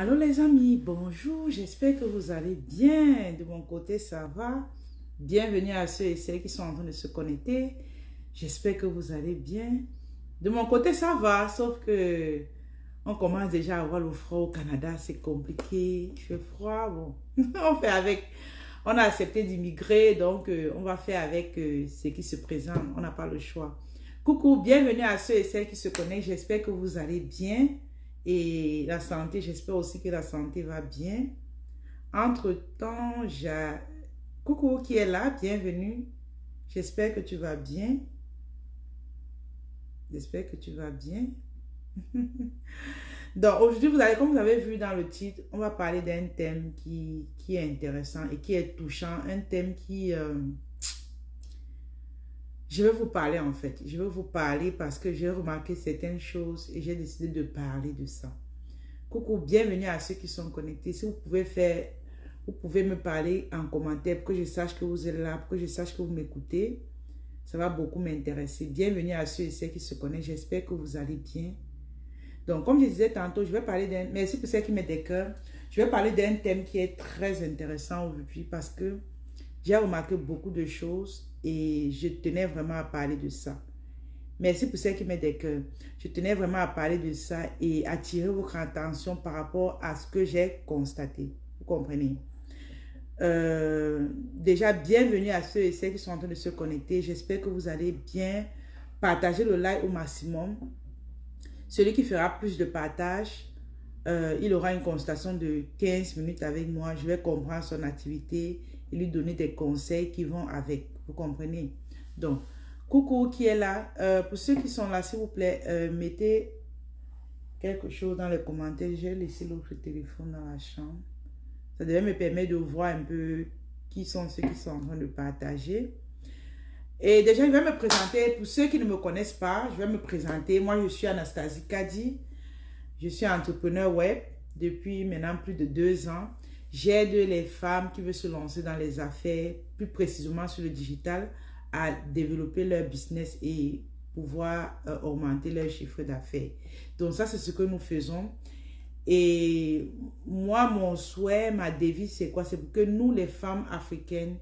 Allô les amis, bonjour, j'espère que vous allez bien. De mon côté, ça va. Bienvenue à ceux et celles qui sont en train de se connecter. J'espère que vous allez bien. De mon côté, ça va, sauf que on commence déjà à avoir le froid au Canada, c'est compliqué. Il fait froid, bon. On fait avec. On a accepté d'immigrer, donc on va faire avec ce qui se présente. On n'a pas le choix. Coucou, bienvenue à ceux et celles qui se connectent. J'espère que vous allez bien. Et la santé, j'espère aussi que la santé va bien. Entre-temps, coucou qui est là, bienvenue. J'espère que tu vas bien. J'espère que tu vas bien. Donc aujourd'hui, comme vous avez vu dans le titre, on va parler d'un thème qui est intéressant et qui est touchant. Un thème qui... je vais vous parler en fait. Je vais vous parler parce que j'ai remarqué certaines choses et j'ai décidé de parler de ça. Coucou, bienvenue à ceux qui sont connectés. Si vous pouvez me parler en commentaire pour que je sache que vous êtes là, pour que je sache que vous m'écoutez. Ça va beaucoup m'intéresser. Bienvenue à ceux et celles qui se connaissent. J'espère que vous allez bien. Donc, comme je disais tantôt, je vais parler d'un... Merci pour ceux qui mettent des cœurs. Je vais parler d'un thème qui est très intéressant aujourd'hui parce que j'ai remarqué beaucoup de choses et je tenais vraiment à parler de ça. Merci pour ceux qui mettent des cœurs. Je tenais vraiment à parler de ça et attirer votre attention par rapport à ce que j'ai constaté. Vous comprenez? Déjà, bienvenue à ceux et celles qui sont en train de se connecter. J'espère que vous allez bien. Partager le live au maximum. Celui qui fera plus de partage, il aura une consultation de 15 minutes avec moi. Je vais comprendre son activité et lui donner des conseils qui vont avec. Vous comprenez? Donc, coucou qui est là. Pour ceux qui sont là, s'il vous plaît, mettez quelque chose dans les commentaires. J'ai laissé l'autre téléphone dans la chambre. Ça devait me permettre de voir un peu qui sont ceux qui sont en train de partager. Et déjà, je vais me présenter. Pour ceux qui ne me connaissent pas, je vais me présenter. Moi, je suis Anastasie Kadi. Je suis entrepreneur web depuis maintenant plus de 2 ans. J'aide les femmes qui veulent se lancer dans les affaires, plus précisément sur le digital, à développer leur business et pouvoir augmenter leur chiffre d'affaires. Donc ça, c'est ce que nous faisons. Et moi, mon souhait, ma devise, c'est quoi? C'est pour que nous, les femmes africaines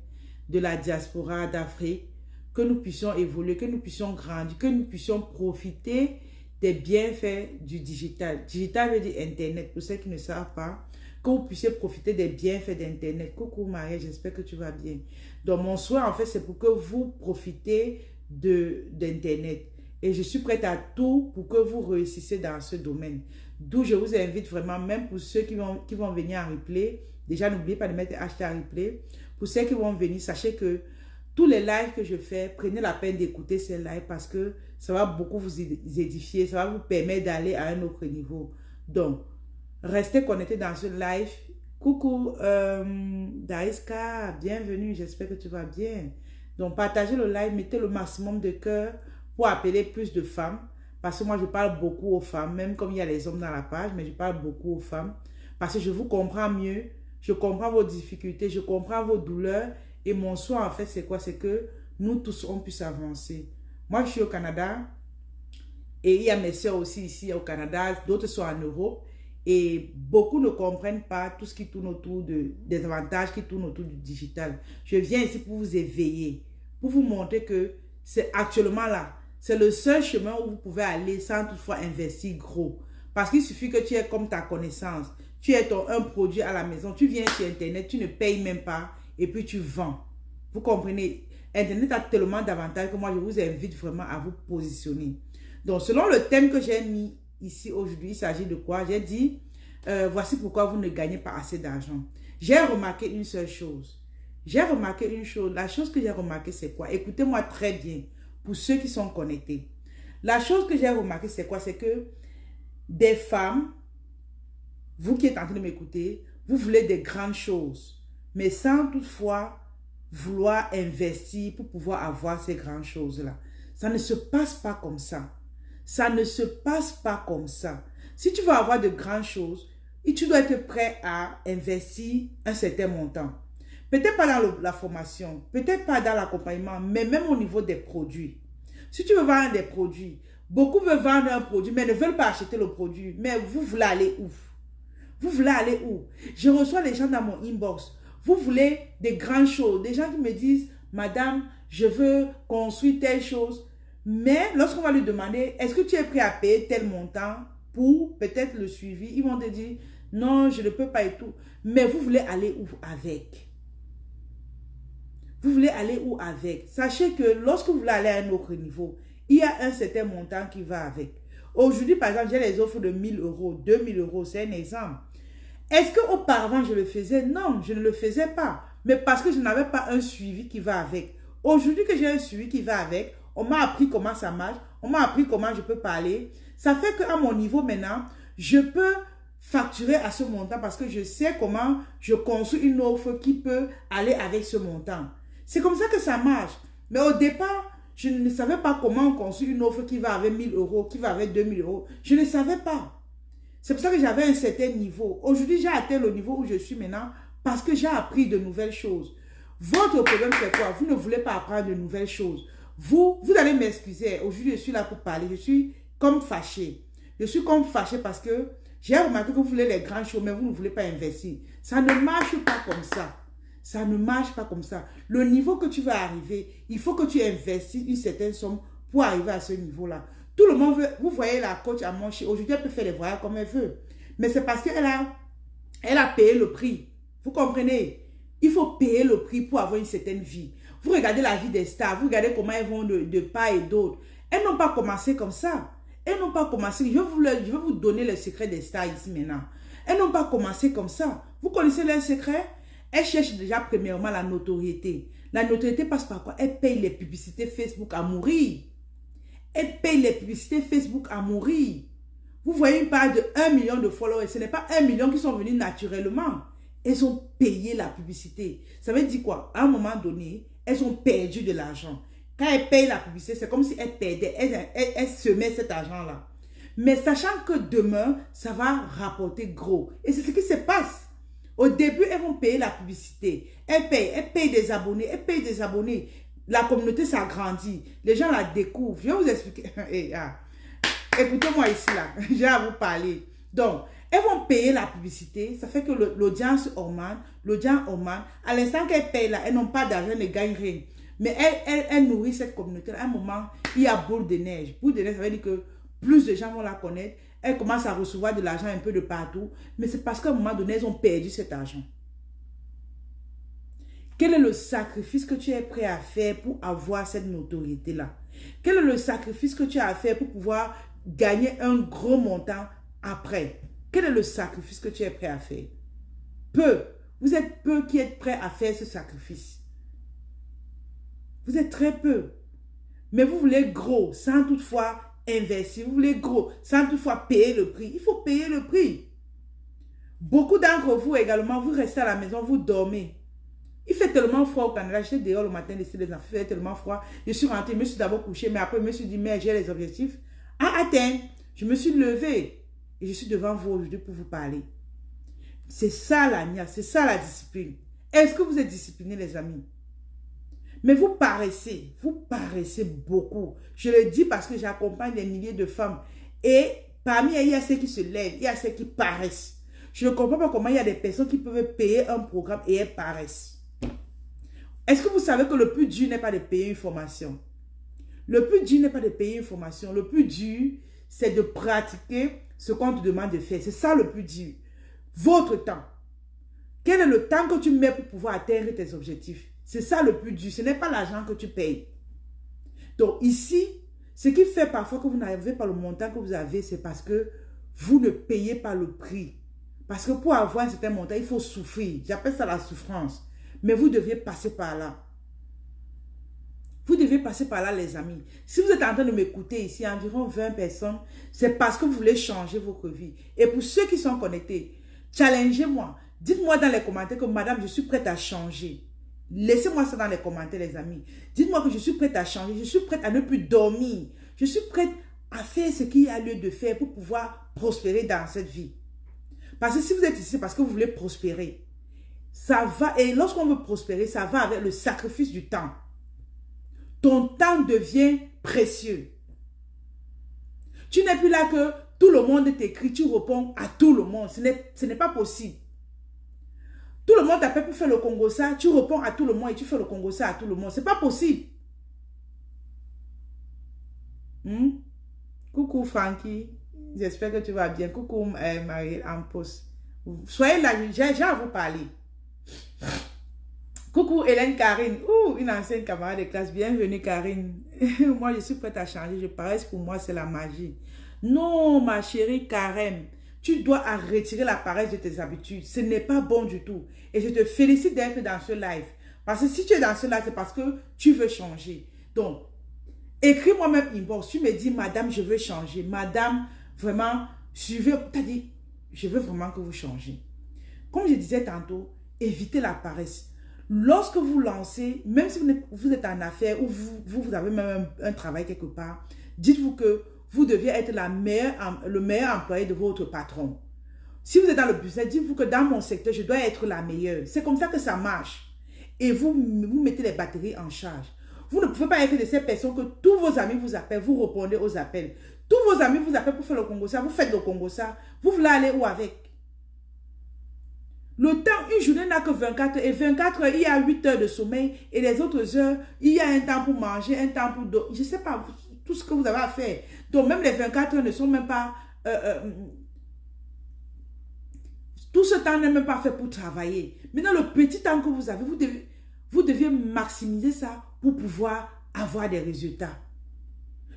de la diaspora d'Afrique, que nous puissions évoluer, que nous puissions grandir, que nous puissions profiter des bienfaits du digital. Digital veut dire Internet, pour ceux qui ne savent pas, que vous puissiez profiter des bienfaits d'Internet. Coucou Marie, j'espère que tu vas bien. Donc mon souhait, en fait, c'est pour que vous profitez d'Internet. Et je suis prête à tout pour que vous réussissiez dans ce domaine. D'où je vous invite vraiment, même pour ceux qui vont venir en replay, déjà n'oubliez pas de mettre hashtag replay. Pour ceux qui vont venir, sachez que tous les lives que je fais, prenez la peine d'écouter ces lives parce que ça va beaucoup vous édifier, ça va vous permettre d'aller à un autre niveau. Donc, restez connectés dans ce live. Coucou Daiska, bienvenue, j'espère que tu vas bien. Donc, partagez le live, mettez le maximum de cœur pour appeler plus de femmes. Parce que moi, je parle beaucoup aux femmes, même comme il y a les hommes dans la page, mais je parle beaucoup aux femmes. Parce que je vous comprends mieux, je comprends vos difficultés, je comprends vos douleurs. Et mon souhait, en fait, c'est quoi? C'est que nous tous, on puisse avancer. Moi, je suis au Canada. Et il y a mes soeurs aussi ici au Canada. D'autres sont en Europe. Et beaucoup ne comprennent pas tout ce qui tourne autour des avantages qui tournent autour du digital. Je viens ici pour vous éveiller. Pour vous montrer que c'est actuellement là. C'est le seul chemin où vous pouvez aller sans toutefois investir gros. Parce qu'il suffit que tu aies comme ta connaissance. Tu aies un produit à la maison. Tu viens sur Internet. Tu ne payes même pas. Et puis tu vends. Vous comprenez? Internet a tellement d'avantages que moi, je vous invite vraiment à vous positionner. Donc, selon le thème que j'ai mis ici aujourd'hui, il s'agit de quoi? J'ai dit, voici pourquoi vous ne gagnez pas assez d'argent. J'ai remarqué une seule chose. J'ai remarqué une chose. La chose que j'ai remarqué, c'est quoi? Écoutez-moi très bien pour ceux qui sont connectés. La chose que j'ai remarqué, c'est quoi? C'est que des femmes, vous qui êtes en train de m'écouter, vous voulez des grandes choses, mais sans toutefois vouloir investir pour pouvoir avoir ces grandes choses-là. Ça ne se passe pas comme ça. Ça ne se passe pas comme ça. Si tu veux avoir de grandes choses, tu dois être prêt à investir un certain montant. Peut-être pas dans la formation, peut-être pas dans l'accompagnement, mais même au niveau des produits. Si tu veux vendre des produits, beaucoup veulent vendre un produit, mais ne veulent pas acheter le produit. Mais vous voulez aller où? Vous voulez aller où? Je reçois les gens dans mon inbox. Vous voulez des grandes choses. Des gens qui me disent, madame, je veux construire telle chose. Mais lorsqu'on va lui demander, est-ce que tu es prêt à payer tel montant pour peut-être le suivi? Ils vont te dire, non, je ne peux pas et tout. Mais vous voulez aller où avec? Vous voulez aller où avec? Sachez que lorsque vous voulez aller à un autre niveau, il y a un certain montant qui va avec. Aujourd'hui, par exemple, j'ai les offres de 1000 euros, 2000 euros, c'est un exemple. Est-ce qu'auparavant, je le faisais? Non, je ne le faisais pas. Mais parce que je n'avais pas un suivi qui va avec. Aujourd'hui que j'ai un suivi qui va avec, on m'a appris comment ça marche, on m'a appris comment je peux parler. Ça fait qu'à mon niveau maintenant, je peux facturer à ce montant parce que je sais comment je construis une offre qui peut aller avec ce montant. C'est comme ça que ça marche. Mais au départ, je ne savais pas comment on construit une offre qui va avec 1000 euros, qui va avec 2000 euros. Je ne savais pas. C'est pour ça que j'avais un certain niveau. Aujourd'hui, j'ai atteint le niveau où je suis maintenant parce que j'ai appris de nouvelles choses. Votre problème, c'est quoi? Vous ne voulez pas apprendre de nouvelles choses. Vous allez m'excuser. Aujourd'hui, je suis là pour parler. Je suis comme fâchée. Je suis comme fâchée parce que j'ai remarqué que vous voulez les grandes choses, mais vous ne voulez pas investir. Ça ne marche pas comme ça. Ça ne marche pas comme ça. Le niveau que tu vas arriver, il faut que tu investisses une certaine somme pour arriver à ce niveau-là. Tout le monde veut, vous voyez la coach à Monchi, aujourd'hui elle peut faire les voyages comme elle veut. Mais c'est parce qu'elle a payé le prix. Vous comprenez? Il faut payer le prix pour avoir une certaine vie. Vous regardez la vie des stars, vous regardez comment elles vont de part et d'autre. Elles n'ont pas commencé comme ça. Elles n'ont pas commencé, je vais vous donner le secret des stars ici maintenant. Elles n'ont pas commencé comme ça. Vous connaissez leur secret? Elles cherchent déjà premièrement la notoriété. La notoriété passe par quoi? Elles payent les publicités Facebook à mourir. Elles payent les publicités Facebook à mourir. Vous voyez une part de 1 million de followers. Ce n'est pas 1 million qui sont venus naturellement. Elles ont payé la publicité. Ça veut dire quoi? À un moment donné, elles ont perdu de l'argent. Quand elles payent la publicité, c'est comme si elles perdaient. Elles semaient cet argent-là. Mais sachant que demain, ça va rapporter gros. Et c'est ce qui se passe. Au début, elles vont payer la publicité. Elles payent des abonnés. Elles payent des abonnés. La communauté s'agrandit. Les gens la découvrent. Je vais vous expliquer. Écoutez-moi ici, là. J'ai à vous parler. Donc, elles vont payer la publicité. Ça fait que l'audience augmente. L'audience augmente. À l'instant qu'elles payent là, elles n'ont pas d'argent, elles ne gagnent rien. Mais elles nourrissent cette communauté. À un moment, il y a boule de neige. Boule de neige, ça veut dire que plus de gens vont la connaître. Elles commencent à recevoir de l'argent un peu de partout. Mais c'est parce qu'à un moment donné, elles ont perdu cet argent. Quel est le sacrifice que tu es prêt à faire pour avoir cette notoriété-là? Quel est le sacrifice que tu as à faire pour pouvoir gagner un gros montant après? Quel est le sacrifice que tu es prêt à faire? Peu. Vous êtes peu qui êtes prêts à faire ce sacrifice. Vous êtes très peu. Mais vous voulez gros, sans toutefois investir. Vous voulez gros, sans toutefois payer le prix. Il faut payer le prix. Beaucoup d'entre vous également, vous restez à la maison, vous dormez. Il fait tellement froid au Canada. J'étais dehors le matin, laissé les enfants, il fait tellement froid. Je suis rentrée, je me suis d'abord couchée, mais après, je me suis dit, mais j'ai les objectifs à atteindre. Je me suis levée et je suis devant vous aujourd'hui pour vous parler. C'est ça la nia, c'est ça la discipline. Est-ce que vous êtes disciplinés, les amis? Mais vous paraissez beaucoup. Je le dis parce que j'accompagne des milliers de femmes. Et parmi elles, il y a ceux qui se lèvent, il y a ceux qui paraissent. Je ne comprends pas comment il y a des personnes qui peuvent payer un programme et elles paraissent. Est-ce que vous savez que le plus dur n'est pas de payer une formation? Le plus dur n'est pas de payer une formation. Le plus dur, c'est de pratiquer ce qu'on te demande de faire. C'est ça le plus dur. Votre temps. Quel est le temps que tu mets pour pouvoir atteindre tes objectifs? C'est ça le plus dur. Ce n'est pas l'argent que tu payes. Donc ici, ce qui fait parfois que vous n'arrivez pas le montant que vous avez, c'est parce que vous ne payez pas le prix. Parce que pour avoir un certain montant, il faut souffrir. J'appelle ça la souffrance. Mais vous deviez passer par là. Vous devez passer par là, les amis. Si vous êtes en train de m'écouter ici, environ 20 personnes, c'est parce que vous voulez changer votre vie. Et pour ceux qui sont connectés, challengez-moi. Dites-moi dans les commentaires que madame, je suis prête à changer. Laissez-moi ça dans les commentaires, les amis. Dites-moi que je suis prête à changer. Je suis prête à ne plus dormir. Je suis prête à faire ce qu'il y a lieu de faire pour pouvoir prospérer dans cette vie. Parce que si vous êtes ici, c'est parce que vous voulez prospérer. Ça va, et lorsqu'on veut prospérer, ça va avec le sacrifice du temps. Ton temps devient précieux. Tu n'es plus là que tout le monde t'écrit, tu réponds à tout le monde. Ce n'est pas possible. Tout le monde t'appelle pour faire le Congo ça, tu réponds à tout le monde et tu fais le Congo ça à tout le monde. C'est pas possible. Coucou Frankie, j'espère que tu vas bien. Coucou Marie en poste. Soyez là, j'ai à vous parler. Coucou Hélène Karine, une ancienne camarade de classe. Bienvenue Karine. Moi je suis prête à changer, je parais pour moi c'est la magie. Non ma chérie Karen, tu dois retirer la paresse de tes habitudes. Ce n'est pas bon du tout. Et je te félicite d'être dans ce live. Parce que si tu es dans ce live, c'est parce que tu veux changer. Donc, écris-moi même inbox. Tu me dis, madame, je veux changer. Madame, vraiment, t'as dit, je veux vraiment que vous changez. Comme je disais tantôt, évitez la paresse. Lorsque vous lancez, même si vous êtes en affaires ou vous avez même un travail quelque part, dites-vous que vous deviez être le meilleur employé de votre patron. Si vous êtes dans le business, dites-vous que dans mon secteur, je dois être la meilleure. C'est comme ça que ça marche. Et vous mettez les batteries en charge. Vous ne pouvez pas être de ces personnes que tous vos amis vous appellent, vous répondez aux appels. Tous vos amis vous appellent pour faire le Congo ça, vous faites le Congo ça. Vous voulez aller où avec? Le temps, une journée n'a que 24 heures. Et 24 heures, il y a 8 heures de sommeil. Et les autres heures, il y a un temps pour manger, un temps pour dormir. Je ne sais pas tout ce que vous avez à faire. Donc même les 24 heures ne sont même pas... tout ce temps n'est même pas fait pour travailler. Maintenant, le petit temps que vous avez, vous deviez maximiser ça pour pouvoir avoir des résultats.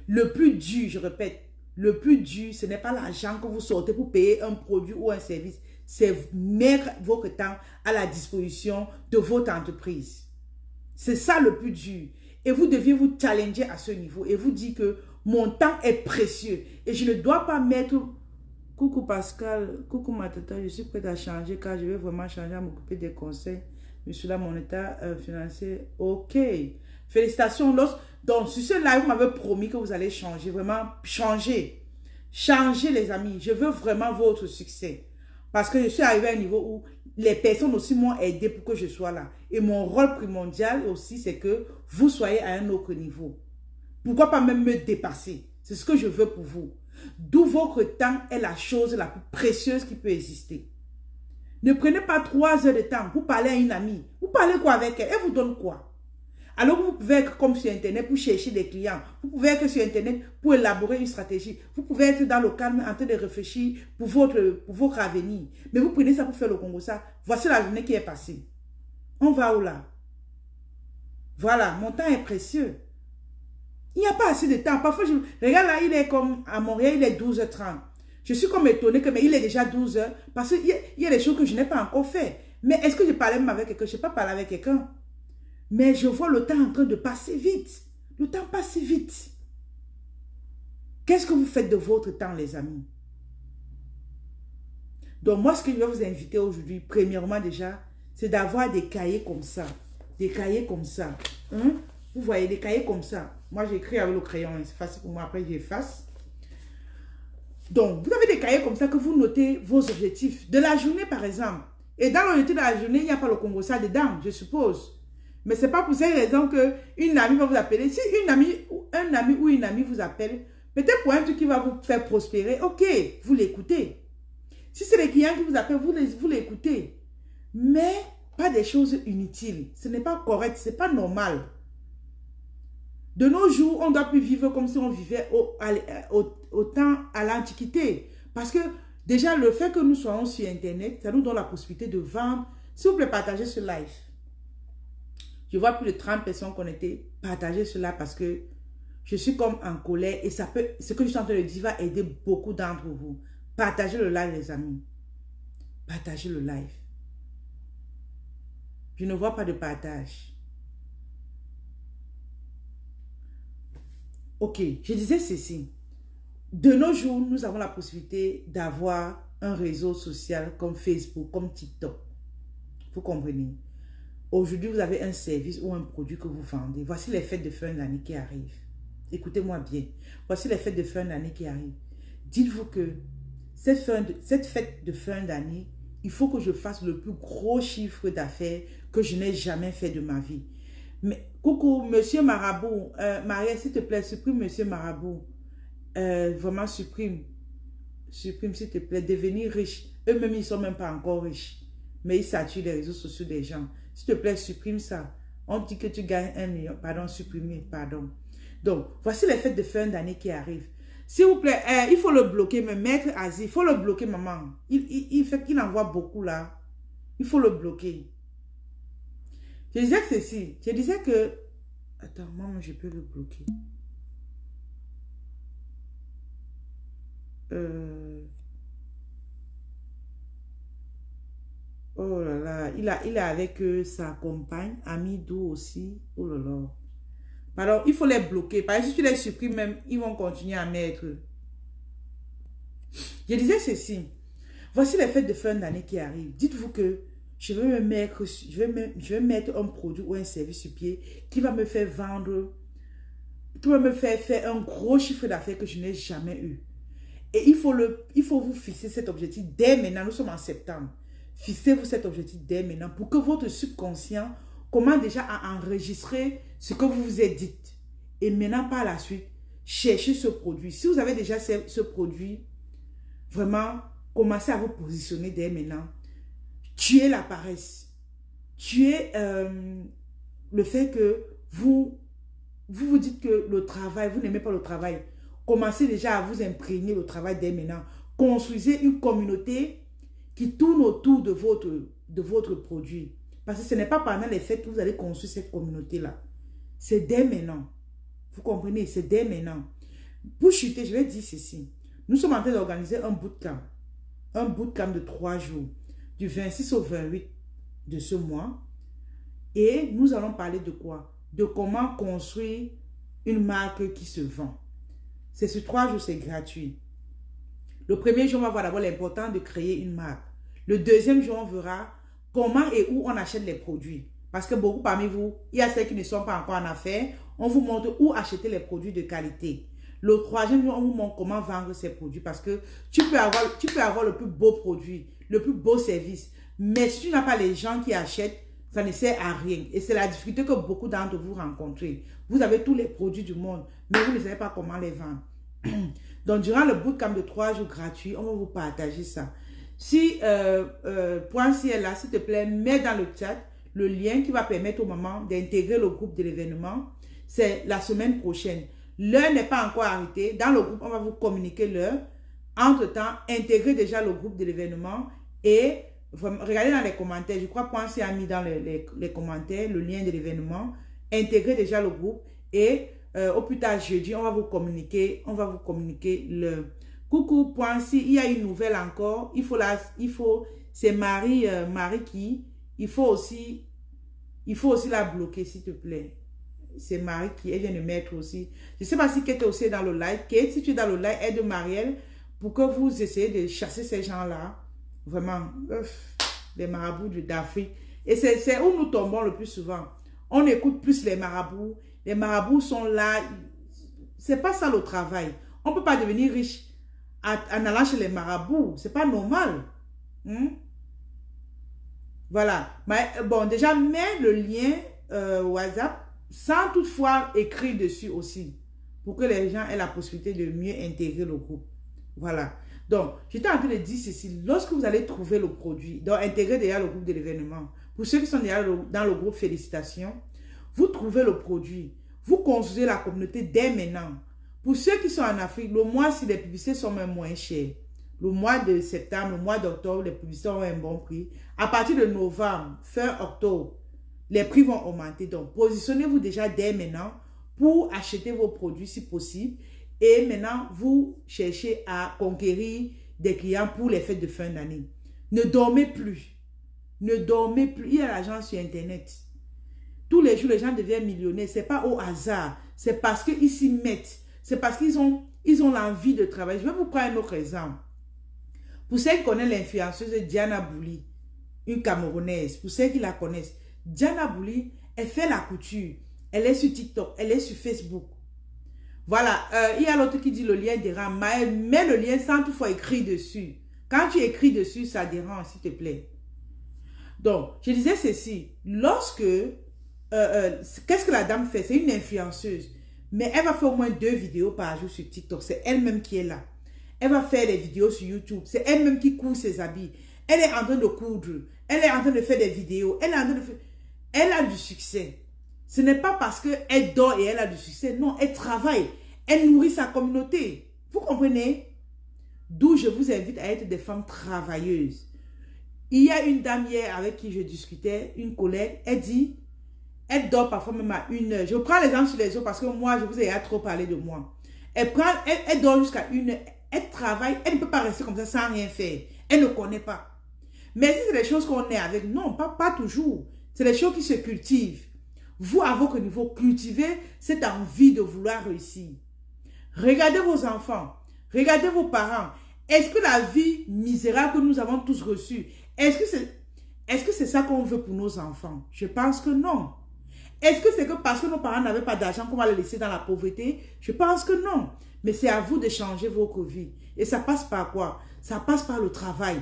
Le plus dur, je répète, le plus dur, ce n'est pas l'argent que vous sortez pour payer un produit ou un service. C'est mettre votre temps à la disposition de votre entreprise. C'est ça le plus dur. Et vous deviez vous challenger à ce niveau et vous dire que mon temps est précieux et je ne dois pas mettre... Coucou Pascal, coucou ma tata, je suis prête à changer car je vais vraiment changer à m'occuper des conseils. Je suis là, mon état financier. Ok. Félicitations. Donc, sur ce live, vous m'avez promis que vous allez changer. Vraiment, changer. Changer, les amis. Je veux vraiment votre succès. Parce que je suis arrivé à un niveau où les personnes aussi m'ont aidé pour que je sois là. Et mon rôle primordial aussi, c'est que vous soyez à un autre niveau. Pourquoi pas même me dépasser? C'est ce que je veux pour vous. D'où votre temps est la chose la plus précieuse qui peut exister. Ne prenez pas 3 heures de temps pour parler à une amie. Vous parlez quoi avec elle? Elle vous donne quoi? Alors vous pouvez être comme sur Internet pour chercher des clients. Vous pouvez être sur Internet pour élaborer une stratégie. Vous pouvez être dans le calme en train de réfléchir pour votre avenir. Mais vous prenez ça pour faire le Congo ça. Voici la journée qui est passée. On va où là? Voilà, mon temps est précieux. Il n'y a pas assez de temps. Parfois, regarde là, il est comme à Montréal, il est 12h30. Je suis comme étonnée que mais il est déjà 12h parce qu'il y a des choses que je n'ai pas encore fait. Mais est-ce que je parlais même avec quelqu'un? Je n'ai pas parlé avec quelqu'un. Mais je vois le temps en train de passer vite. Le temps passe vite. Qu'est-ce que vous faites de votre temps, les amis? Donc, moi, ce que je vais vous inviter aujourd'hui, premièrement déjà, c'est d'avoir des cahiers comme ça. Des cahiers comme ça. Hein? Vous voyez, des cahiers comme ça. Moi, j'écris avec le crayon. C'est facile pour moi. Après, j'efface. Donc, vous avez des cahiers comme ça que vous notez vos objectifs. De la journée, par exemple. Et dans l'objectif de la journée, il n'y a pas le Congo ça dedans, je suppose. Mais ce n'est pas pour cette raison qu'une amie va vous appeler. Si un ami ou une amie vous appelle, peut-être pour un truc qui va vous faire prospérer, ok, vous l'écoutez. Si c'est les clients qui vous appellent, vous l'écoutez. Mais pas des choses inutiles. Ce n'est pas correct, ce n'est pas normal. De nos jours, on ne doit plus vivre comme si on vivait au temps à l'Antiquité. Parce que déjà, le fait que nous soyons sur Internet, ça nous donne la possibilité de vendre. S'il vous plaît, partagez ce live. Je vois plus de 30 personnes connectées. Partagez cela parce que je suis comme en colère et ça peut, ce que je suis en train de dire va aider beaucoup d'entre vous. Partagez le live, les amis. Partagez le live. Je ne vois pas de partage. Ok, je disais ceci. De nos jours, nous avons la possibilité d'avoir un réseau social comme Facebook, comme TikTok. Vous comprenez? Aujourd'hui, vous avez un service ou un produit que vous vendez. Voici les fêtes de fin d'année qui arrivent. Écoutez-moi bien. Voici les fêtes de fin d'année qui arrivent. Dites-vous que cette fête de fin d'année, il faut que je fasse le plus gros chiffre d'affaires que je n'ai jamais fait de ma vie. Mais, coucou, monsieur Marabout. Maria, s'il te plaît, supprime monsieur Marabout. Vraiment, supprime. supprime s'il te plaît, devenir riche. Eux-mêmes, ils ne sont même pas encore riches. Mais ils saturent les réseaux sociaux des gens. S'il te plaît, supprime ça. On dit que tu gagnes 1 million. Pardon, supprimer, pardon. Donc, voici les fêtes de fin d'année qui arrivent. S'il vous plaît, il faut le bloquer, mais maître Asie, il faut le bloquer, maman. Il envoie beaucoup là. Il faut le bloquer. Je disais que ceci. Je disais que... Attends, moi, je peux le bloquer. Oh là là, il est avec sa compagne, Amidou aussi. Oh là là. Alors, il faut les bloquer. Parce que si tu les supprimes même, ils vont continuer à mettre. Je disais ceci. Voici les fêtes de fin d'année qui arrivent. Dites-vous que je vais mettre un produit ou un service sur pied qui va me faire vendre, qui va me faire un gros chiffre d'affaires que je n'ai jamais eu. Et il faut vous fixer cet objectif dès maintenant. Nous sommes en septembre. Fixez-vous cet objectif dès maintenant pour que votre subconscient commence déjà à enregistrer ce que vous vous êtes dit. Et maintenant, par la suite, cherchez ce produit. Si vous avez déjà ce produit, vraiment, commencez à vous positionner dès maintenant. Tuez la paresse. Tuez le fait que vous dites que le travail, vous n'aimez pas le travail. Commencez déjà à vous imprégner le travail dès maintenant. Construisez une communauté qui tourne autour de votre produit. Parce que ce n'est pas pendant les fêtes que vous allez construire cette communauté-là. C'est dès maintenant. Vous comprenez? C'est dès maintenant. Pour chuter, je vais dire ceci. Nous sommes en train d'organiser un bootcamp. Un bootcamp de 3 jours. Du 26 au 28 de ce mois. Et nous allons parler de quoi? De comment construire une marque qui se vend. C'est sur 3 jours, c'est gratuit. Le premier jour, on va voir d'abord l'importance de créer une marque. Le deuxième jour, on verra comment et où on achète les produits. Parce que beaucoup parmi vous, il y a ceux qui ne sont pas encore en affaires. On vous montre où acheter les produits de qualité. Le troisième jour, on vous montre comment vendre ces produits. Parce que tu peux avoir le plus beau produit, le plus beau service. Mais si tu n'as pas les gens qui achètent, ça ne sert à rien. Et c'est la difficulté que beaucoup d'entre vous rencontrez. Vous avez tous les produits du monde, mais vous ne savez pas comment les vendre. Donc, durant le bootcamp de 3 jours gratuits, on va vous partager ça. Si .ci est là, s'il te plaît, mets dans le chat le lien qui va permettre au moment d'intégrer le groupe de l'événement. C'est la semaine prochaine. L'heure n'est pas encore arrêtée. Dans le groupe, on va vous communiquer l'heure. Entre-temps, intégrez déjà le groupe de l'événement et regardez dans les commentaires. Je crois .ci a mis dans les commentaires le lien de l'événement. Intégrez déjà le groupe et au plus tard jeudi, on va vous communiquer le... Coucou, .ci, il y a une nouvelle encore. C'est Marie qui, il faut aussi la bloquer, s'il te plaît. C'est Marie qui, elle vient de mettre aussi. Je ne sais pas si Kate est aussi dans le live. Kate, si tu es dans le live, aide Marielle pour que vous essayez de chasser ces gens-là. Vraiment, les marabouts d'Afrique. Et c'est où nous tombons le plus souvent. On écoute plus les marabouts. Les marabouts sont là. C'est pas ça le travail. On ne peut pas devenir riche en allant chez les marabouts. C'est pas normal. Voilà. Mais, bon, déjà, mets le lien WhatsApp sans toutefois écrire dessus aussi. Pour que les gens aient la possibilité de mieux intégrer le groupe. Voilà. Donc, j'étais en train de dire ceci. Lorsque vous allez trouver le produit, donc intégrer déjà le groupe de l'événement. Pour ceux qui sont déjà dans le groupe, félicitations. Vous trouvez le produit. Vous construisez la communauté dès maintenant. Pour ceux qui sont en Afrique, le mois, si les publicités sont même moins chères, le mois de septembre, le mois d'octobre, les publicités ont un bon prix. À partir de novembre, fin octobre, les prix vont augmenter. Donc, positionnez-vous déjà dès maintenant pour acheter vos produits si possible. Et maintenant, vous cherchez à conquérir des clients pour les fêtes de fin d'année. Ne dormez plus. Ne dormez plus. Il y a l'argent sur Internet. Tous les jours, les gens deviennent millionnaires. Ce n'est pas au hasard. C'est parce qu'ils s'y mettent. C'est parce qu'ils ont l'envie de travailler. Je vais vous prendre un autre exemple. Pour ceux qui connaissent l'influenceuse Diana Bouli, une Camerounaise, pour ceux qui la connaissent, Diana Bouli, elle fait la couture. Elle est sur TikTok, elle est sur Facebook. Voilà, il y a l'autre qui dit le lien dérange. Mais elle met le lien sans toutefois écrire dessus. Quand tu écris dessus, ça dérange, s'il te plaît. Donc, je disais ceci. Lorsque, qu'est-ce que la dame fait? C'est une influenceuse. Mais elle va faire au moins 2 vidéos par jour sur TikTok. C'est elle-même qui est là. Elle va faire des vidéos sur YouTube. C'est elle-même qui coud ses habits. Elle est en train de coudre. Elle est en train de faire des vidéos. Elle est en train de faire... Elle a du succès. Ce n'est pas parce qu'elle dort et elle a du succès. Non, elle travaille. Elle nourrit sa communauté. Vous comprenez? D'où je vous invite à être des femmes travailleuses. Il y a une dame hier avec qui je discutais, une collègue, elle dit, elle dort parfois même à 1h. Je prends l'exemple sur les autres parce que moi, je vous ai trop parlé de moi. Elle dort jusqu'à 1h. Elle travaille, elle ne peut pas rester comme ça sans rien faire. Elle ne connaît pas. Mais si c'est des choses qu'on est avec, non, pas toujours. C'est des choses qui se cultivent. Vous, à votre niveau, cultivez cette envie de vouloir réussir. Regardez vos enfants. Regardez vos parents. Est-ce que la vie misérable que nous avons tous reçue, est-ce que c'est ça qu'on veut pour nos enfants? Je pense que non. Est-ce que c'est que parce que nos parents n'avaient pas d'argent qu'on va les laisser dans la pauvreté? Je pense que non. Mais c'est à vous de changer votre vie. Et ça passe par quoi? Ça passe par le travail.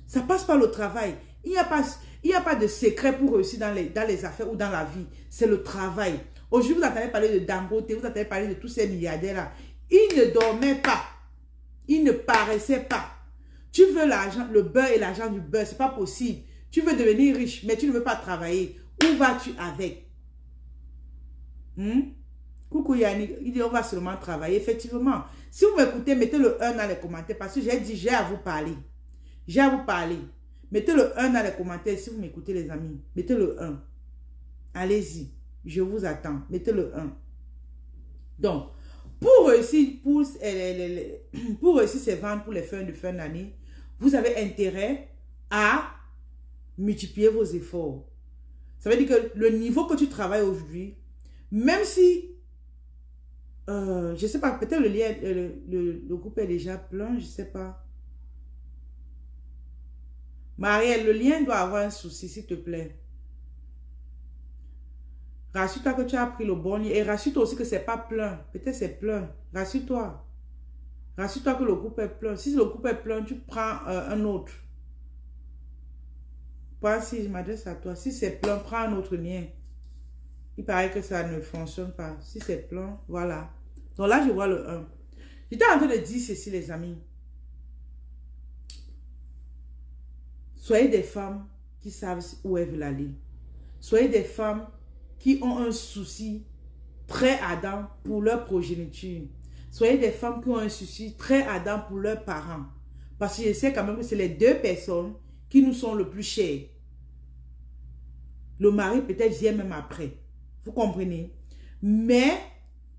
Ça passe par le travail. Il n'y a pas de secret pour réussir dans les affaires ou dans la vie. C'est le travail. Aujourd'hui, vous entendez parler de Dangote, vous entendez parler de tous ces milliardaires-là. Ils ne dormaient pas. Ils ne paraissaient pas. Tu veux l'argent, le beurre et l'argent du beurre, c'est pas possible. Tu veux devenir riche, mais tu ne veux pas travailler. Où vas-tu avec? Coucou Yannick, il dit on va seulement travailler. Effectivement, si vous m'écoutez, mettez le 1 dans les commentaires parce que j'ai dit j'ai à vous parler. J'ai à vous parler. Mettez le 1 dans les commentaires si vous m'écoutez les amis. Mettez le 1. Allez-y, je vous attends. Mettez le 1. Donc, pour réussir, pour réussir ces ventes pour les fins de fin d'année, vous avez intérêt à multiplier vos efforts. Ça veut dire que le niveau que tu travailles aujourd'hui, même si, je ne sais pas, peut-être le lien, le groupe est déjà plein, je ne sais pas. Marielle, le lien doit avoir un souci, s'il te plaît. Rassure-toi que tu as pris le bon lien et rassure-toi aussi que ce n'est pas plein. Peut-être c'est plein. Rassure-toi. Rassure-toi que le groupe est plein. Si le groupe est plein, tu prends un autre. Pas si je m'adresse à toi. Si c'est plein, prends un autre lien. Il paraît que ça ne fonctionne pas. Si c'est plein, voilà. Donc là, je vois le 1. J'étais en train de dire ceci, les amis. Soyez des femmes qui savent où elles veulent aller. Soyez des femmes qui ont un souci très ardent pour leur progéniture. Soyez des femmes qui ont un souci très ardent pour leurs parents. Parce que je sais quand même que c'est les deux personnes qui nous sont le plus chères. Le mari peut-être vient même après. Vous comprenez? Mais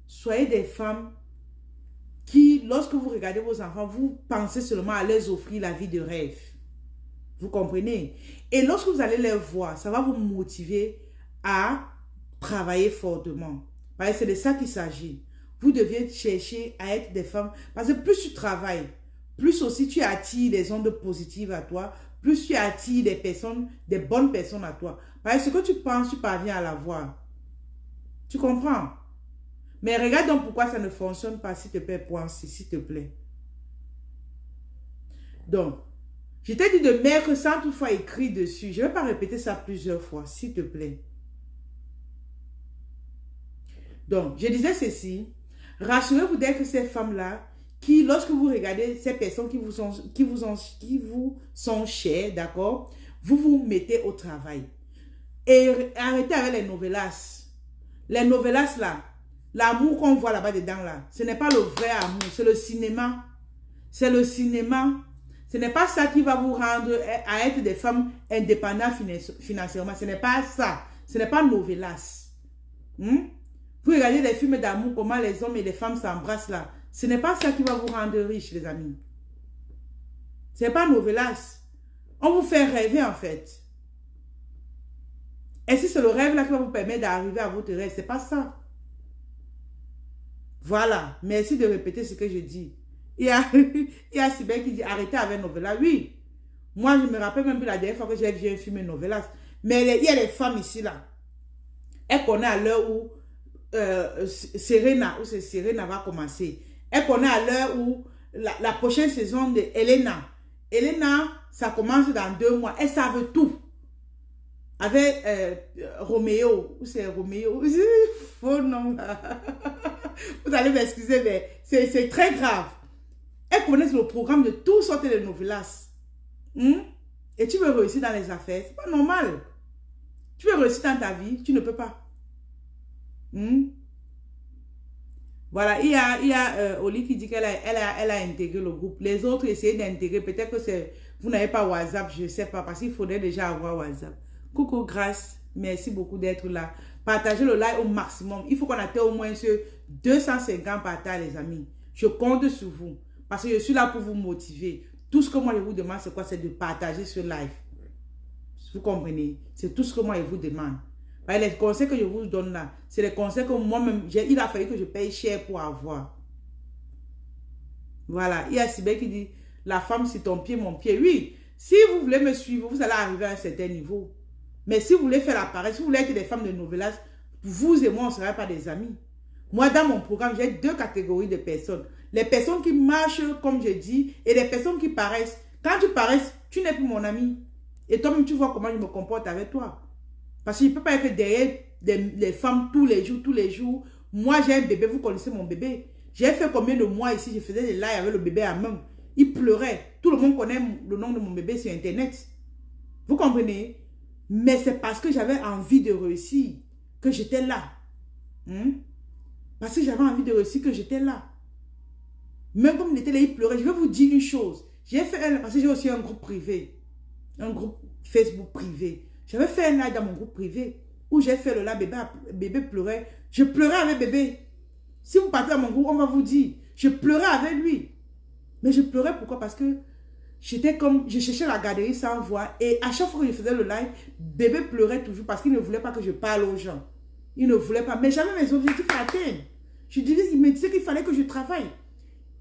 soyez des femmes qui, lorsque vous regardez vos enfants, vous pensez seulement à leur offrir la vie de rêve. Vous comprenez? Et lorsque vous allez les voir, ça va vous motiver à travailler fortement. Parce que c'est de ça qu'il s'agit. Vous devez chercher à être des femmes. Parce que plus tu travailles, plus aussi tu attires des ondes positives à toi, plus tu attires des personnes, des bonnes personnes à toi. Parce que ce que tu penses, tu parviens à l'avoir. Tu comprends? Mais regarde donc pourquoi ça ne fonctionne pas, s'il te plaît, s'il te plaît. Donc, je t'ai dit de mettre sans toutefois écrit dessus. Je ne vais pas répéter ça plusieurs fois, s'il te plaît. Donc, je disais ceci. Rassurez-vous d'être ces femmes-là qui, lorsque vous regardez ces personnes qui vous sont chères, d'accord, vous vous mettez au travail. Et arrêtez avec les novelas. Les novelas là, l'amour qu'on voit là-bas dedans là, ce n'est pas le vrai amour, c'est le cinéma. C'est le cinéma. Ce n'est pas ça qui va vous rendre à être des femmes indépendantes financièrement. Ce n'est pas ça. Ce n'est pas novelas. Vous regardez des films d'amour, comment les hommes et les femmes s'embrassent là. Ce n'est pas ça qui va vous rendre riche, les amis. Ce n'est pas novelas. On vous fait rêver en fait. Et si c'est le rêve là qui va vous permettre d'arriver à votre rêve, ce n'est pas ça. Voilà. Merci de répéter ce que je dis. Il y a Sibel qui dit arrêtez avec novelas. Oui. Moi, je me rappelle même plus la dernière fois que j'ai vu un film novelas. Mais il y a les femmes ici là. Elles connaissent à l'heure où Serena va commencer. Elle connaît à l'heure où la prochaine saison de Elena. Elena, ça commence dans 2 mois. Elles savent tout. Avec Roméo. Où c'est Roméo? Faux nom. Vous allez m'excuser, mais c'est très grave. Elles connaissent le programme de toutes sortes de novelas. Et tu veux réussir dans les affaires, c'est pas normal. Tu veux réussir dans ta vie, tu ne peux pas. Voilà, il y a Oli qui dit qu'elle a intégré le groupe. Les autres essayent d'intégrer. Peut-être que vous n'avez pas WhatsApp, je ne sais pas, parce qu'il faudrait déjà avoir WhatsApp. Coucou, grâce. Merci beaucoup d'être là. Partagez le live au maximum. Il faut qu'on atteigne au moins ce 250 partages, les amis. Je compte sur vous. Parce que je suis là pour vous motiver. Tout ce que moi je vous demande, c'est quoi? C'est de partager ce live. Vous comprenez? C'est tout ce que moi je vous demande. Les conseils que je vous donne là, c'est les conseils que moi-même, il a fallu que je paye cher pour avoir. Voilà. Il y a Sibel qui dit, la femme, c'est ton pied, mon pied. Oui. Si vous voulez me suivre, vous allez arriver à un certain niveau. Mais si vous voulez faire la paresse, si vous voulez être des femmes de novelas, vous et moi, on ne sera pas des amis. Moi, dans mon programme, j'ai deux catégories de personnes. Les personnes qui marchent, comme je dis, et les personnes qui paraissent. Quand tu paraisses, tu n'es plus mon ami. Et toi-même, tu vois comment je me comporte avec toi. Parce que je ne peux pas être derrière les femmes tous les jours. Moi, j'ai un bébé, vous connaissez mon bébé. J'ai fait combien de mois ici, je faisais des lives avec le bébé à main. Il pleurait. Tout le monde connaît le nom de mon bébé sur Internet. Vous comprenez? Mais c'est parce que j'avais envie de réussir que j'étais là. Parce que j'avais envie de réussir que j'étais là. Même comme il était là, il pleurait. Je vais vous dire une chose. J'ai fait parce que j'ai aussi un groupe privé. Un groupe Facebook privé. J'avais fait un live dans mon groupe privé où j'ai fait le live, bébé pleurait. Je pleurais avec bébé. Si vous partez dans mon groupe, on va vous dire, je pleurais avec lui. Mais je pleurais pourquoi? Parce que j'étais comme, je cherchais la garderie sans voix. Et à chaque fois que je faisais le live, bébé pleurait toujours parce qu'il ne voulait pas que je parle aux gens. Il ne voulait pas. Mais j'avais mes objectifs à atteindre. Il me disait qu'il fallait que je travaille.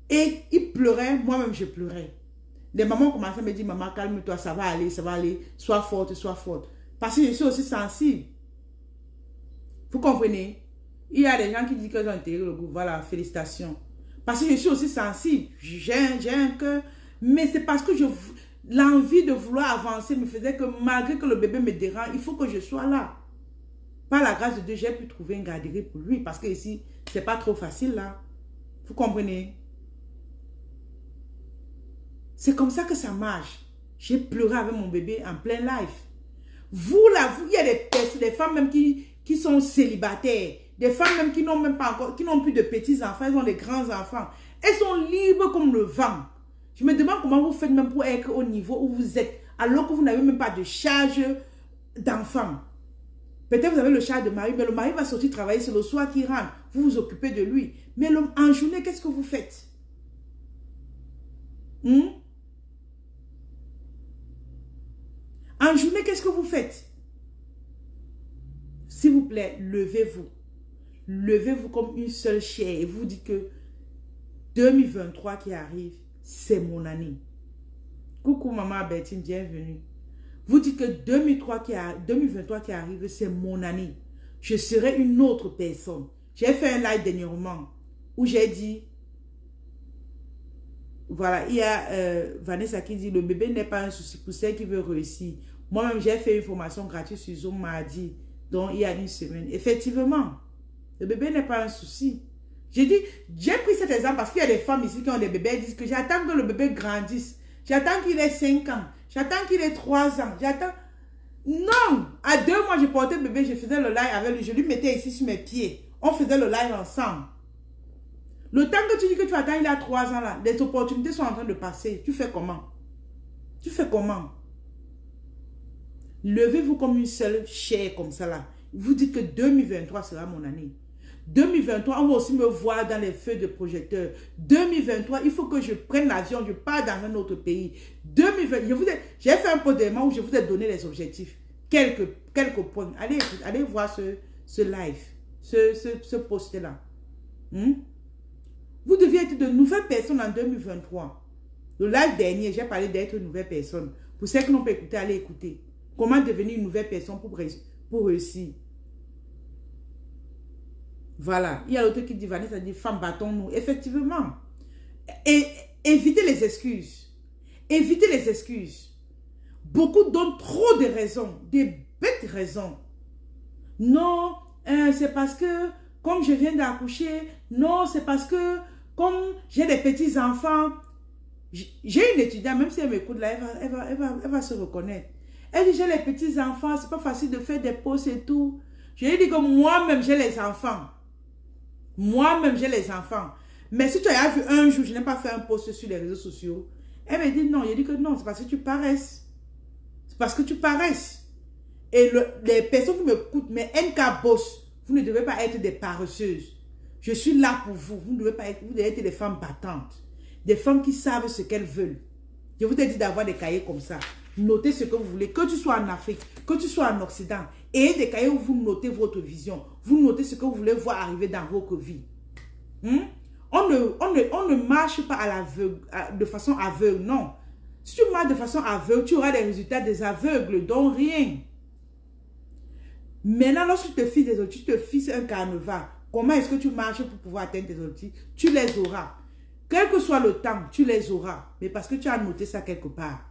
Et il pleurait, moi-même je pleurais. Les mamans commençaient à me dire, maman, calme-toi, ça va aller, sois forte, sois forte. Parce que je suis aussi sensible. Vous comprenez? Il y a des gens qui disent qu'ils ont intégré le groupe. Voilà, félicitations. Parce que je suis aussi sensible. J'ai un cœur. Mais c'est parce que l'envie de vouloir avancer me faisait que malgré que le bébé me dérange, il faut que je sois là. Par la grâce de Dieu, j'ai pu trouver une garderie pour lui. Parce que ici, c'est pas trop facile là. Vous comprenez? C'est comme ça que ça marche. J'ai pleuré avec mon bébé en plein live. Vous là, il y a des femmes même qui sont célibataires. Des femmes même qui n'ont même pas encore, qui n'ont plus de petits enfants, elles ont des grands enfants. Elles sont libres comme le vent. Je me demande comment vous faites même pour être au niveau où vous êtes, alors que vous n'avez même pas de charge d'enfants. Peut-être vous avez le charge de mari, mais le mari va sortir travailler, c'est le soir qu'il rentre. Vous vous occupez de lui. Mais en journée, qu'est-ce que vous faites? En journée, qu'est-ce que vous faites? S'il vous plaît, levez-vous. Levez-vous comme une seule chair et vous dites que 2023 qui arrive, c'est mon année. Coucou maman Bertine, bienvenue. Vous dites que 2023 qui arrive, c'est mon année. Je serai une autre personne. J'ai fait un live dernièrement où j'ai dit, voilà, il y a Vanessa qui dit, le bébé n'est pas un souci pour celle qui veut réussir. Moi-même, j'ai fait une formation gratuite sur Zoom mardi, donc il y a une semaine. Effectivement, le bébé n'est pas un souci. J'ai pris cet exemple parce qu'il y a des femmes ici qui ont des bébés, elles disent que j'attends que le bébé grandisse. J'attends qu'il ait 5 ans. J'attends qu'il ait 3 ans. J'attends. Non! À 2 mois, je portais le bébé, je faisais le live avec lui. Je lui mettais ici sur mes pieds. On faisait le live ensemble. Le temps que tu dis que tu attends, il a 3 ans là. Les opportunités sont en train de passer. Tu fais comment? Tu fais comment? Levez-vous comme une seule chair comme ça là. Vous dites que 2023 sera mon année. 2023, on va aussi me voir dans les feux de projecteur. 2023, il faut que je prenne l'avion, je pars dans un autre pays. 2020, j'ai fait un post-dément où je vous ai donné les objectifs. Quelques points. Allez voir ce live, ce post-là. Vous deviez être de nouvelles personnes en 2023. Le live dernier, j'ai parlé d'être une nouvelle personne. Pour ceux qui n'ont pas écouté, allez écouter. Comment devenir une nouvelle personne pour réussir. Voilà. Il y a l'autre qui dit, Vanessa dit, femme, battons-nous. Effectivement. Et évitez les excuses. Évitez les excuses. Beaucoup donnent trop de raisons. Des bêtes raisons. Non, c'est parce que, comme je viens d'accoucher. Non, c'est parce que, comme j'ai des petits-enfants. J'ai une étudiante, même si elle m'écoute là, elle va se reconnaître. Elle dit, j'ai les petits-enfants, c'est pas facile de faire des pauses et tout. Je lui ai dit que moi-même, j'ai les enfants. Moi-même, j'ai les enfants. Mais si tu as vu un jour, je n'ai pas fait un post sur les réseaux sociaux. Elle me dit non. Il dit que non, c'est parce que tu paresses. C'est parce que tu paresses. Et les personnes qui m'écoutent, mais NK Boss, vous ne devez pas être des paresseuses. Je suis là pour vous. Vous ne devez pas être, vous devez être des femmes battantes. Des femmes qui savent ce qu'elles veulent. Je vous ai dit d'avoir des cahiers comme ça. Notez ce que vous voulez. Que tu sois en Afrique, que tu sois en Occident. Et des cahiers où vous notez votre vision. Vous notez ce que vous voulez voir arriver dans votre vie. On ne marche pas à l'aveugle, de façon aveugle, non. Si tu marches de façon aveugle, tu auras des résultats des aveugles, dont rien. Maintenant, lorsque tu te fixes des objectifs, tu te fixes un carnaval. Comment est-ce que tu marches pour pouvoir atteindre tes objectifs? Tu les auras. Quel que soit le temps, tu les auras. Mais parce que tu as noté ça quelque part.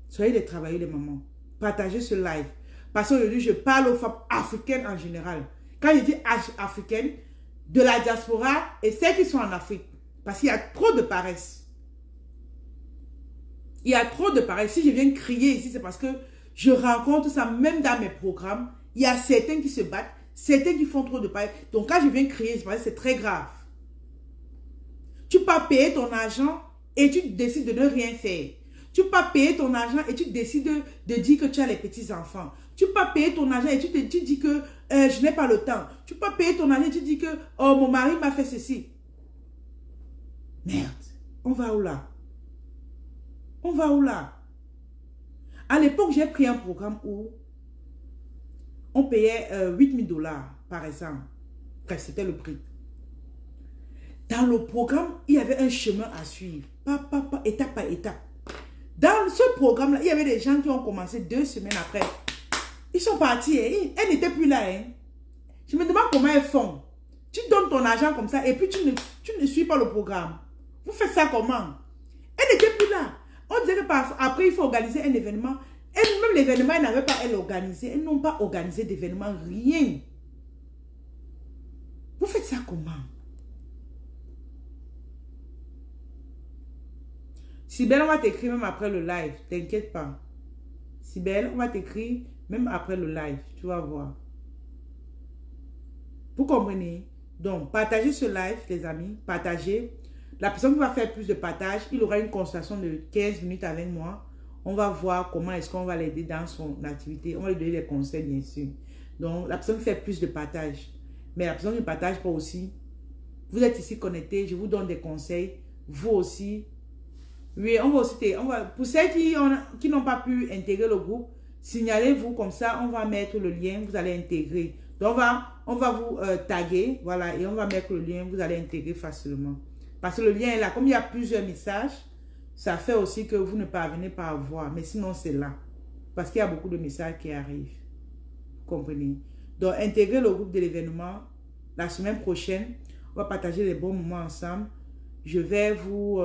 Soyez des travailleurs, les mamans. Partagez ce live. Parce qu'aujourd'hui, je parle aux femmes africaines en général. Quand je dis africaines, de la diaspora et celles qui sont en Afrique. Parce qu'il y a trop de paresse. Il y a trop de paresse. Si je viens crier ici, c'est parce que je rencontre ça même dans mes programmes. Il y a certains qui se battent, certains qui font trop de paresse. Donc quand je viens crier, c'est parce que c'est très grave. Tu peux payer ton argent et tu décides de ne rien faire. Tu peux payer ton argent et tu décides de dire que tu as les petits-enfants. Tu peux payer ton argent et tu dis que je n'ai pas le temps. Tu peux payer ton argent et tu dis que oh, mon mari m'a fait ceci. Merde, on va où là? On va où là? À l'époque, j'ai pris un programme où on payait 8 000 $ par exemple. C'était le prix. Dans le programme, il y avait un chemin à suivre. Étape par étape. Dans ce programme-là, il y avait des gens qui ont commencé 2 semaines après. Ils sont partis. Elles n'étaient plus là. Je me demande comment elles font. Tu donnes ton argent comme ça et puis tu ne suis pas le programme. Vous faites ça comment? Elles n'étaient plus là. On dirait qu'après, il faut organiser un événement. Et même l'événement, elles n'avaient pas à l'organiser. Elles n'ont pas organisé d'événement, rien. Vous faites ça comment? Sibelle, on va t'écrire même après le live. T'inquiète pas. Sibelle, on va t'écrire même après le live. Tu vas voir. Vous comprenez? Donc, partagez ce live, les amis. Partagez. La personne qui va faire plus de partage, il aura une consultation de 15 minutes avec moi. On va voir comment est-ce qu'on va l'aider dans son activité. On va lui donner des conseils, bien sûr. Donc, la personne qui fait plus de partage. Mais la personne qui ne partage pas aussi. Vous êtes ici connectés. Je vous donne des conseils. Vous aussi. Oui, pour celles qui n'ont pas pu intégrer le groupe, signalez-vous comme ça, on va mettre le lien, vous allez intégrer. Donc, on va vous taguer, voilà, et on va mettre le lien, vous allez intégrer facilement. Parce que le lien est là, comme il y a plusieurs messages, ça fait aussi que vous ne parvenez pas à voir, mais sinon c'est là. Parce qu'il y a beaucoup de messages qui arrivent. Vous comprenez? Donc, intégrer le groupe de l'événement, la semaine prochaine, on va partager les bons moments ensemble. Je vais vous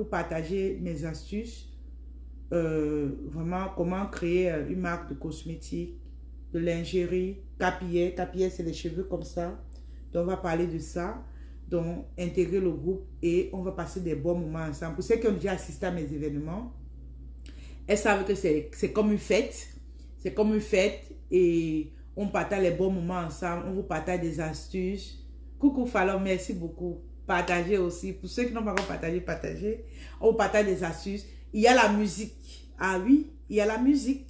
partager mes astuces, vraiment comment créer une marque de cosmétiques, de lingerie, capillaire. Capillaire, c'est les cheveux comme ça. Donc, on va parler de ça. Donc, intégrer le groupe et on va passer des bons moments ensemble. Pour ceux qui ont déjà assisté à mes événements, elles savent que c'est comme une fête. C'est comme une fête et on partage les bons moments ensemble. On vous partage des astuces. Coucou Fallon, merci beaucoup. Partagez aussi. Pour ceux qui n'ont pas encore partagé, partagez. On partage des astuces. Il y a la musique. Ah oui, il y a la musique.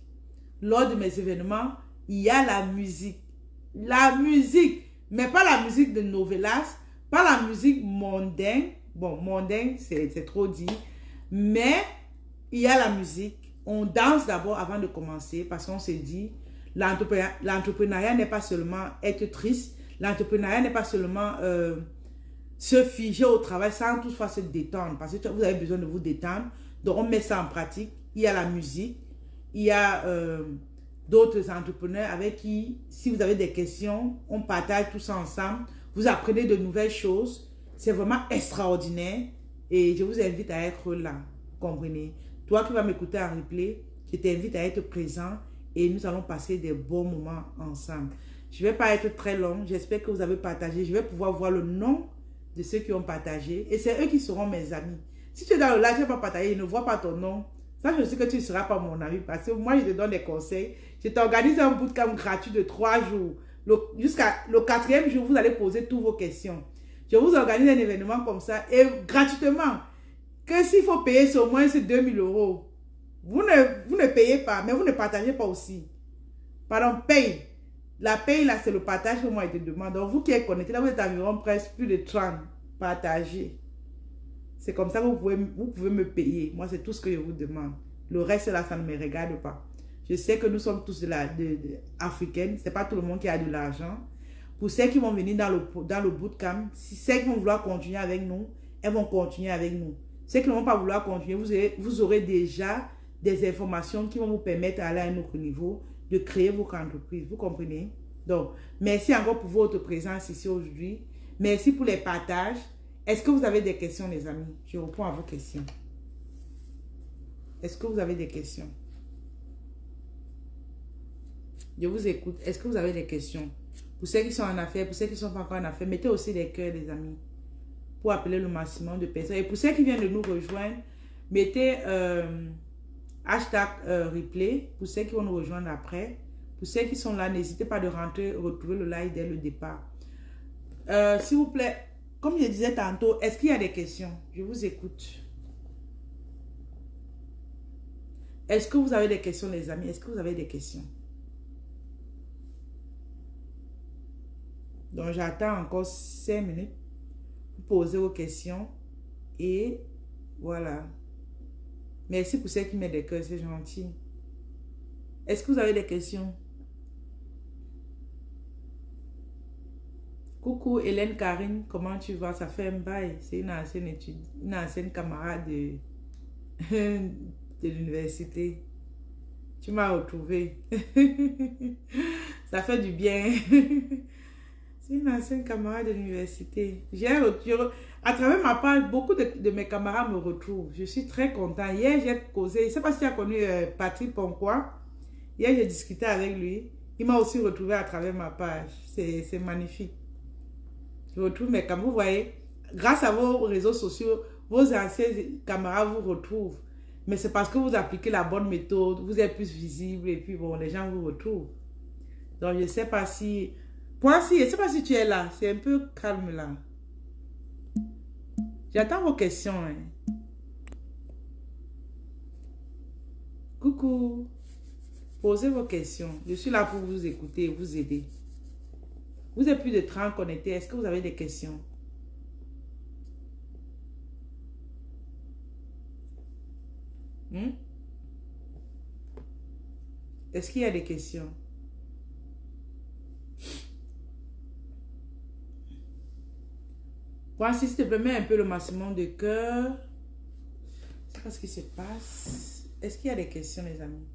Lors de mes événements, il y a la musique. La musique. Mais pas la musique de Novelas. Pas la musique mondaine. Bon, mondaine, c'est trop dit. Mais il y a la musique. On danse d'abord avant de commencer parce qu'on se dit, l'entrepreneuriat n'est pas seulement être triste. L'entrepreneuriat n'est pas seulement... se figer au travail sans toutefois se détendre parce que vous avez besoin de vous détendre. Donc, on met ça en pratique. Il y a la musique. Il y a d'autres entrepreneurs avec qui, si vous avez des questions, on partage tout ça ensemble. Vous apprenez de nouvelles choses. C'est vraiment extraordinaire. Et je vous invite à être là. Vous comprenez? Toi qui vas m'écouter en replay, je t'invite à être présent et nous allons passer des bons moments ensemble. Je ne vais pas être très long. J'espère que vous avez partagé. Je vais pouvoir voir le nom de ceux qui ont partagé. Et c'est eux qui seront mes amis. Si tu es dans le live, tu n'as pas partagé, ils ne voient pas ton nom. Ça, je sais que tu ne seras pas mon ami. Parce que moi, je te donne des conseils. Je t'organise un bootcamp gratuit de 3 jours. Jusqu'à le 4e jour, vous allez poser toutes vos questions. Je vous organise un événement comme ça. Et gratuitement. Que s'il faut payer, c'est au moins 2000 €. Vous ne payez pas, mais vous ne partagez pas aussi. Pardon, paye. La paye, là, c'est le partage que moi, je te demande. Donc, vous qui êtes connectés, là, vous êtes environ presque plus de 30. Partagez. C'est comme ça que vous pouvez me payer. Moi, c'est tout ce que je vous demande. Le reste, là, ça ne me regarde pas. Je sais que nous sommes tous africaines. Ce n'est pas tout le monde qui a de l'argent. Pour ceux qui vont venir dans le bootcamp, si ceux qui vont vouloir continuer avec nous, elles vont continuer avec nous. Ceux qui ne vont pas vouloir continuer, vous aurez déjà des informations qui vont vous permettre d'aller à un autre niveau, de créer votre entreprise. Vous comprenez? Donc, merci encore pour votre présence ici aujourd'hui. Merci pour les partages. Est-ce que vous avez des questions, les amis? Je réponds à vos questions. Est-ce que vous avez des questions? Je vous écoute. Est-ce que vous avez des questions? Pour ceux qui sont en affaires, pour ceux qui ne sont pas encore en affaires, mettez aussi des cœurs, les amis, pour appeler le maximum de personnes. Et pour ceux qui viennent de nous rejoindre, mettez hashtag replay. Pour ceux qui vont nous rejoindre après. Pour ceux qui sont là, n'hésitez pas de retrouver le live dès le départ. S'il vous plaît, comme je disais tantôt, est-ce qu'il y a des questions? Je vous écoute. Est-ce que vous avez des questions, les amis? Est-ce que vous avez des questions? Donc, j'attends encore 5 minutes pour poser vos questions. Et voilà. Merci pour ceux qui mettent des cœurs, c'est gentil. Est-ce que vous avez des questions? Coucou Hélène Karine, comment tu vas? Ça fait un bail. C'est une ancienne camarade de l'université. Tu m'as retrouvée. Ça fait du bien. C'est une ancienne camarade de l'université. À travers ma page, beaucoup de mes camarades me retrouvent. Je suis très content. Hier, j'ai causé. Je ne sais pas si tu as connu Patrick Ponquois. Hier, j'ai discuté avec lui. Il m'a aussi retrouvé à travers ma page. C'est magnifique. Je retrouve mes camarades. Vous voyez, grâce à vos réseaux sociaux, vos anciens camarades vous retrouvent. Mais c'est parce que vous appliquez la bonne méthode, vous êtes plus visible et puis bon, les gens vous retrouvent. Donc, je ne sais pas si... Moi, je ne sais pas si tu es là. C'est un peu calme là. J'attends vos questions. Hein. Coucou. Posez vos questions. Je suis là pour vous écouter et vous aider. Vous êtes plus de 30 connectés. Est-ce que vous avez des questions? Est-ce qu'il y a des questions? Voici, s'il te plaît, mets un peu le maximum de cœur. C'est pas ce qui se passe. Est-ce qu'il y a des questions, les amis?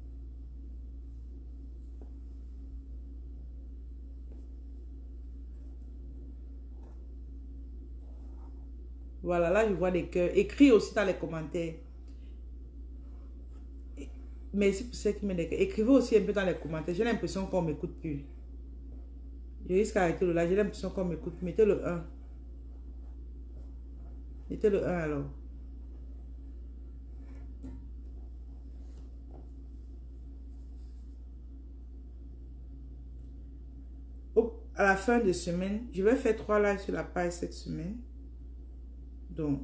Voilà, là, je vois des cœurs. Écris aussi dans les commentaires. Merci pour ceux qui mettent des cœurs. Écrivez aussi un peu dans les commentaires. J'ai l'impression qu'on ne m'écoute plus. Je risque d'arrêter le live. J'ai l'impression qu'on m'écoute. Mettez le 1. Mettez le 1 alors. À la fin de semaine, je vais faire 3 lives sur la page cette semaine. Donc,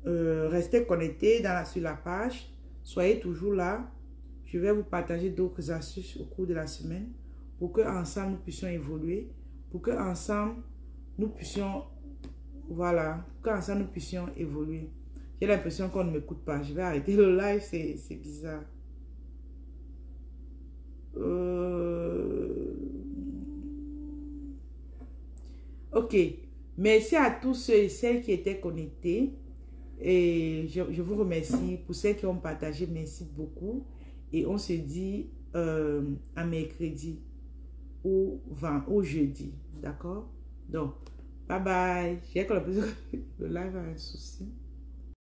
restez connectés sur la page. Soyez toujours là. Je vais vous partager d'autres astuces au cours de la semaine pour qu'ensemble nous puissions évoluer, pour qu'ensemble nous puissions, voilà, qu'ensemble nous puissions évoluer. J'ai l'impression qu'on ne m'écoute pas. Je vais arrêter le live, c'est bizarre. Ok. Merci à tous ceux et celles qui étaient connectés. Et je vous remercie. Pour ceux qui ont partagé, merci beaucoup. Et on se dit à mercredi ou jeudi. D'accord? Donc, bye bye. J'ai l'impression que le live a un souci.